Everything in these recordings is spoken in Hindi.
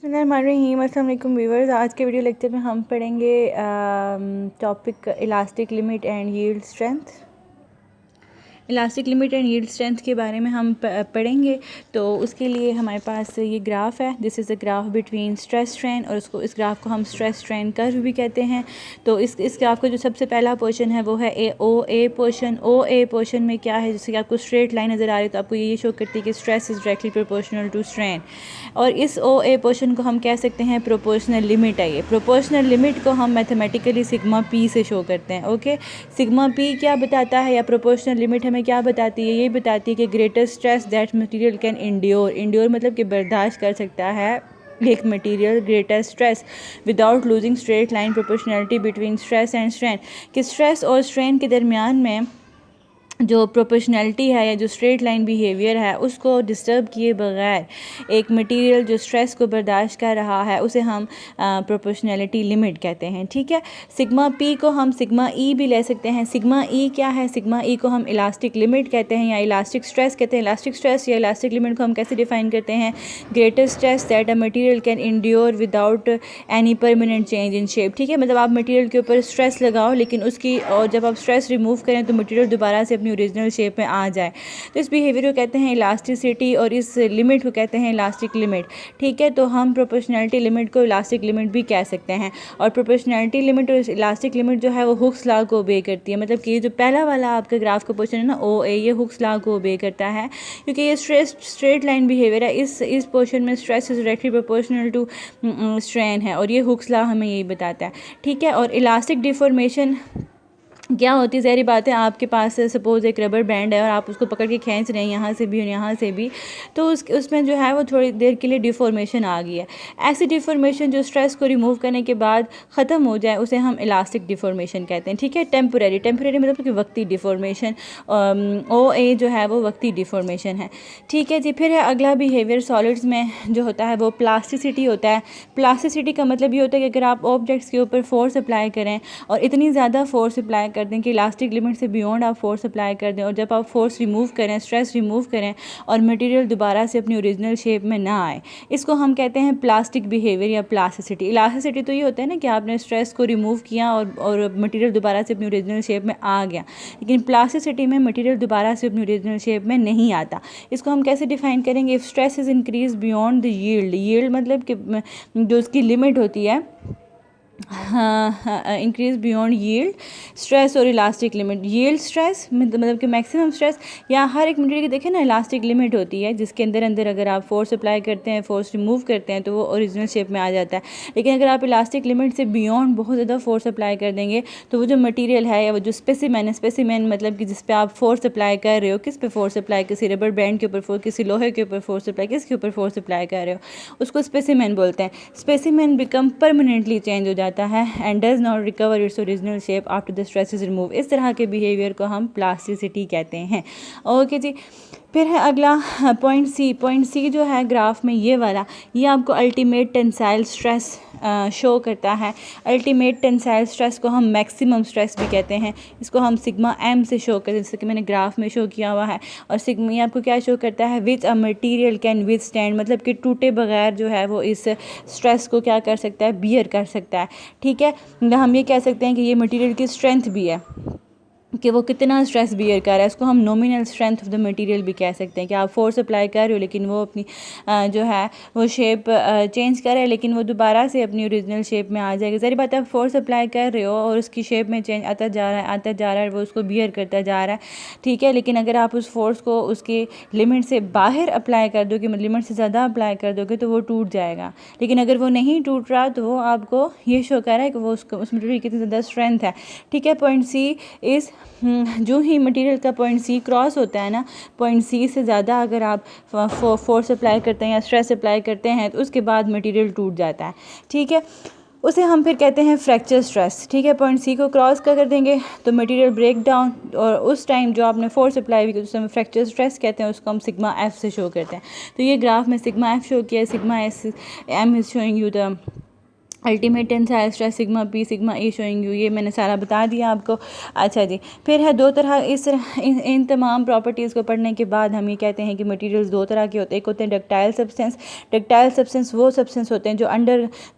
अस्सलाम वालेकुम व्यूवर्स। आज के वीडियो लेक्चर में हम पढ़ेंगे topic elastic limit and yield strength. Elastic limit and yield strength के बारे में हम पढ़ेंगे। तो उसके लिए हमारे पास ये ग्राफ है, this is a graph between stress strain, और उसको इस ग्राफ को हम स्ट्रेस स्ट्रेन कर्व भी कहते हैं। तो इस ग्राफ का जो सबसे पहला पोर्शन है वो है ए पोर्शन में क्या है, जैसे कि आपको स्ट्रेट लाइन नज़र आ रही है तो आपको ये शो करती है कि stress is directly proportional to strain. और इस ए पोर्शन को हम कह सकते हैं प्रोपोर्शनल लिमिट है। ये प्रोपोर्शनल लिमिट को हम मैथमेटिकली सिग्मा पी से शो करते हैं। ओके, सिग्मा पी क्या बताता है, या प्रोपोर्शनल लिमिट हमें क्या बताती है, ये बताती है कि greater stress that material can endure मतलब कि बर्दाश्त कर सकता है एक material greater stress without losing straight line proportionality between stress and strain, कि स्ट्रेस और स्ट्रेन के दरमियान में जो प्रोपोर्शनलिटी है या जो स्ट्रेट लाइन बिहेवियर है उसको डिस्टर्ब किए बगैर एक मटेरियल जो स्ट्रेस को बर्दाश्त कर रहा है उसे हम प्रोपोर्शनलिटी लिमिट कहते हैं। ठीक है, सिग्मा पी को हम सिग्मा ई भी ले सकते हैं। सिग्मा ई क्या है, सिग्मा ई को हम इलास्टिक लिमिट कहते हैं या इलास्टिक स्ट्रेस कहते हैं। इलास्टिक स्ट्रेस या इलास्टिक लिमिट को हम कैसे डिफाइन करते हैं, greater stress that a material can endure without any permanent change in shape. ठीक है, मतलब आप मटेरियल के ऊपर स्ट्रेस लगाओ लेकिन उसकी, और जब आप स्ट्रेस रिमूव करें तो मटेरियल दोबारा से अपनी ओरिजिनल शेप में आ जाए। तो इस बिहेवियर को कहते हैं इलास्टिसिटी और इस लिमिट को कहते हैं इलास्टिक लिमिट। ठीक है, तो हम प्रोपोर्शनलिटी लिमिट को इलास्टिक लिमिट भी कह सकते हैं। और प्रोपोर्शनलिटी लिमिट और इलास्टिक लिमिट जो है वो हुक्स लॉ को ओबे करती है। मतलब कि ये जो पहला वाला आपका ग्राफ का पोर्शन है ना ओ ए, ये हुक्स लॉ को ओबे करता है क्योंकि ये स्ट्रेट लाइन बिहेवियर है। इस पोर्शन में stress is directly proportional to strain है और ये हुक्स लॉ हमें यही बताता है। ठीक है, और इलास्टिक डिफॉर्मेशन क्या होती है, ज़ाहिर बात है आपके पास सपोज़ एक रबर बैंड है और आप उसको पकड़ के खींच रहे हैं यहाँ से भी और यहाँ से भी, तो उसमें जो है वो थोड़ी देर के लिए डिफॉर्मेशन आ गई है। ऐसी डिफॉर्मेशन जो स्ट्रेस को रिमूव करने के बाद ख़त्म हो जाए उसे हम इलास्टिक डिफॉर्मेशन कहते हैं। ठीक है, टेम्परेरी मतलब कि वक्ती डिफॉर्मेशन, ओ ए जो है वो वक्ती डिफॉर्मेशन है। ठीक है जी, फिर है अगला बिहेवियर सॉलिड्स में जो होता है वो प्लास्टिसिटी होता है। प्लास्टिसिटी का मतलब ये होता है कि अगर आप ऑब्जेक्ट्स के ऊपर फोर्स अप्लाई करें और इतनी ज़्यादा फोर्स अप्लाई कर दें कि इलास्टिक लिमिट से बियॉन्ड आप फोर्स अप्लाई कर दें, और जब आप फोर्स रिमूव करें, स्ट्रेस रिमूव करें और मटेरियल दोबारा से अपनी ओरिजिनल शेप में ना आए, इसको हम कहते हैं प्लास्टिक बिहेवियर या प्लास्टिसिटी। इलास्टिसिटी तो ये होता है ना कि आपने स्ट्रेस को रिमूव किया और मटेरियल दोबारा से अपनी ओरिजिनल शेप में आ गया, लेकिन प्लास्टिसिटी में मटेरियल दोबारा से अपनी ओरिजिनल शेप में नहीं आता। इसको हम कैसे डिफाइन करेंगे, if stress is increase beyond the yield मतलब कि जो उसकी लिमिट होती है, हाँ, इंक्रीज बियॉन्ड यील्ड स्ट्रेस और इलास्टिक लिमिट। यील्ड स्ट्रेस मतलब कि मैक्सिमम स्ट्रेस, या हर एक मटेरियल की देखें ना इलास्टिक लिमिट होती है जिसके अंदर अगर आप फोर्स अप्लाई करते हैं, फोर्स रिमूव करते हैं तो वो ओरिजिनल शेप में आ जाता है। लेकिन अगर आप इलास्टिक लिमिट से बियॉन्ड बहुत ज़्यादा फोर्स अप्लाई कर देंगे तो वो जो मटीरियल है या वो जो स्पेसिमेन मतलब कि जिस पे आप फोर्स अप्लाई कर रहे हो, किस पे फोर्स अप्लाई, किसी रबर बैंड के ऊपर फोर्स, किसी लोहे के ऊपर फोर्स अप्लाई, किसके ऊपर फोर्स अप्लाई कर रहे हो, उसको स्पेसिमेन बोलते हैं। स्पेसिमेन बिकम परमानेंटली चेंज हो जाता है and does not recover its original shape after the stress is remove. इस तरह के बिहेवियर को हम प्लास्टिसिटी कहते हैं। ओके जी, फिर है अगला पॉइंट सी। पॉइंट सी जो है ग्राफ में ये वाला, ये आपको अल्टीमेट टेंसाइल स्ट्रेस शो करता है। अल्टीमेट टेंसाइल स्ट्रेस को हम मैक्सिमम स्ट्रेस भी कहते हैं। इसको हम सिग्मा एम से शो करते हैं, जैसे कि मैंने ग्राफ में शो किया हुआ है। और सिग्मा ये आपको क्या शो करता है, विच अ मटीरियल कैन विथस्टैंड, मतलब कि टूटे बगैर जो है वो इस स्ट्रेस को क्या कर सकता है, बियर कर सकता है। ठीक है, हम ये कह सकते हैं कि ये मटीरियल की स्ट्रेंथ भी है कि वो कितना स्ट्रेस बियर कर रहा है। इसको हम nominal strength of the material भी कह सकते हैं कि आप फोर्स अप्लाई कर रहे हो लेकिन वो अपनी जो है वो शेप चेंज कर रहा है, लेकिन वो दोबारा से अपनी ओरिजिनल शेप में आ जाएगी। ज़ाहिर बात है, आप फोर्स अप्लाई कर रहे हो और उसकी शेप में चेंज आता जा रहा है, वो उसको बियर करता जा रहा है। ठीक है, लेकिन अगर आप उस फोर्स को उसकी लिमिट से बाहर अप्लाई कर दोगे, लिमिट से ज़्यादा अप्लाई कर दोगे तो वो टूट जाएगा। लेकिन अगर वो नहीं टूट रहा तो वो आपको ये शो कर रहा है कि वो उस मटेरियल की कितनी ज़्यादा स्ट्रेंथ है। ठीक है, पॉइंट सी इज़ जो ही मटेरियल का पॉइंट सी क्रॉस होता है ना, पॉइंट सी से ज़्यादा अगर आप फोर्स अप्लाई करते हैं या स्ट्रेस अप्लाई करते हैं तो उसके बाद मटेरियल टूट जाता है। ठीक है, उसे हम फिर कहते हैं फ्रैक्चर स्ट्रेस। ठीक है, पॉइंट सी को क्रॉस कर देंगे तो मटेरियल ब्रेक डाउन, और उस टाइम जो आपने फोर्स अप्लाई हुई उसे हम फ्रैक्चर स्ट्रेस कहते हैं, उसको हम सिग्मा एफ से शो करते हैं। तो ये ग्राफ में सिग्मा एफ शो किया है, sigma S M is showing you the ultimate tensile stress sigma P sigma A showing you, ये मैंने सारा बता दिया आपको। अच्छा जी, फिर है दो तरह, इस इन तमाम प्रॉपर्टीज़ को पढ़ने के बाद हम ये कहते हैं कि मटेरियल्स दो तरह के होते हैं। एक होते हैं डक्टाइल सब्सटेंस। डक्टाइल सब्सटेंस वो सब्सटेंस होते हैं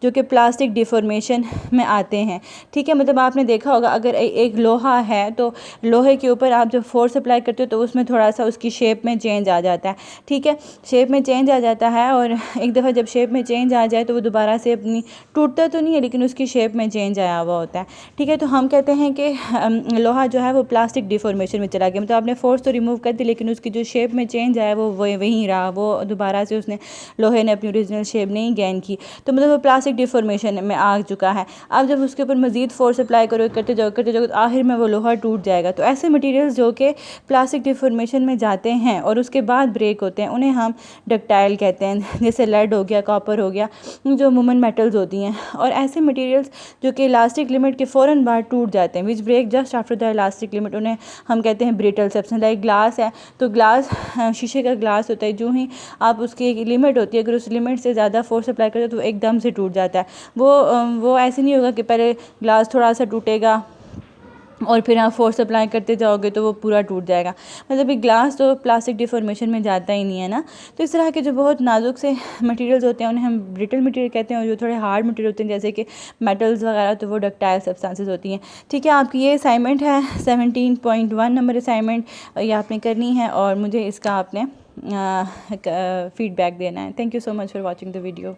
जो कि प्लास्टिक डिफॉर्मेशन में आते हैं, ठीक है। मतलब आपने देखा होगा अगर एक लोहा है तो लोहे के ऊपर आप जब फोर्स अप्लाई करते हो तो उसमें थोड़ा सा उसकी शेप में चेंज आ जाता है, ठीक है, शेप में चेंज आ जाता है। और एक दफ़ा जब शेप में चेंज आ जाए तो वो दोबारा से अपनी टूटता तो नहीं है लेकिन उसकी शेप में चेंज आया हुआ होता है, ठीक है। तो हम कहते हैं कि लोहा जो है वो प्लास्टिक डिफॉर्मेशन में चला गया, मतलब आपने फोर्स तो रिमूव कर दी लेकिन उसकी जो शेप में चेंज आया वो वहीं रहा, वो दोबारा से उसने लोहे ने अपनी ओरिजिनल शेप नहीं गेन की, तो मतलब वो प्लास्टिक डिफॉर्मेशन में आ चुका है। अब जब उसके ऊपर मजीद फोर्स अप्लाई करो करते जाओ तो आखिर में वो लोहा टूट जाएगा। तो ऐसे मटीरियल्स जो कि प्लास्टिक डिफॉर्मेशन में जाते हैं और उसके बाद ब्रेक होते हैं उन्हें हम डक्टाइल कहते हैं, जैसे लेड हो गया, कॉपर हो गया, जो अमूमन मेटल्स होती हैं। और ऐसे मटेरियल्स जो कि इलास्टिक लिमिट के फ़ौरन बाद टूट जाते हैं, which break just after the elastic limit, उन्हें हम कहते हैं ब्रिटल सब्सटेंस। लाइक ग्लास है तो ग्लास, शीशे का ग्लास होता है, जो ही आप उसकी एक लिमिट होती है, अगर उस लिमिट से ज़्यादा फोर्स अप्लाई करते हो तो एकदम से टूट जाता है। वो ऐसे नहीं होगा कि पहले ग्लास थोड़ा सा टूटेगा और फिर आप फोर्स अप्लाई करते जाओगे तो वो पूरा टूट जाएगा। मतलब ये ग्लास तो प्लास्टिक डिफॉर्मेशन में जाता ही नहीं है ना। तो इस तरह के जो बहुत नाजुक से मटेरियल्स होते हैं उन्हें हम ब्रिटल मटेरियल कहते हैं, और जो थोड़े हार्ड मटेरियल होते हैं जैसे कि मेटल्स वगैरह तो वो डक्टाइल सब्सटेंसेस होती हैं, ठीक है। आपकी ये असाइनमेंट है 17.1 नंबर असाइनमेंट, ये आपने करनी है और मुझे इसका आपने फीडबैक देना है। Thank you so much for watching the video.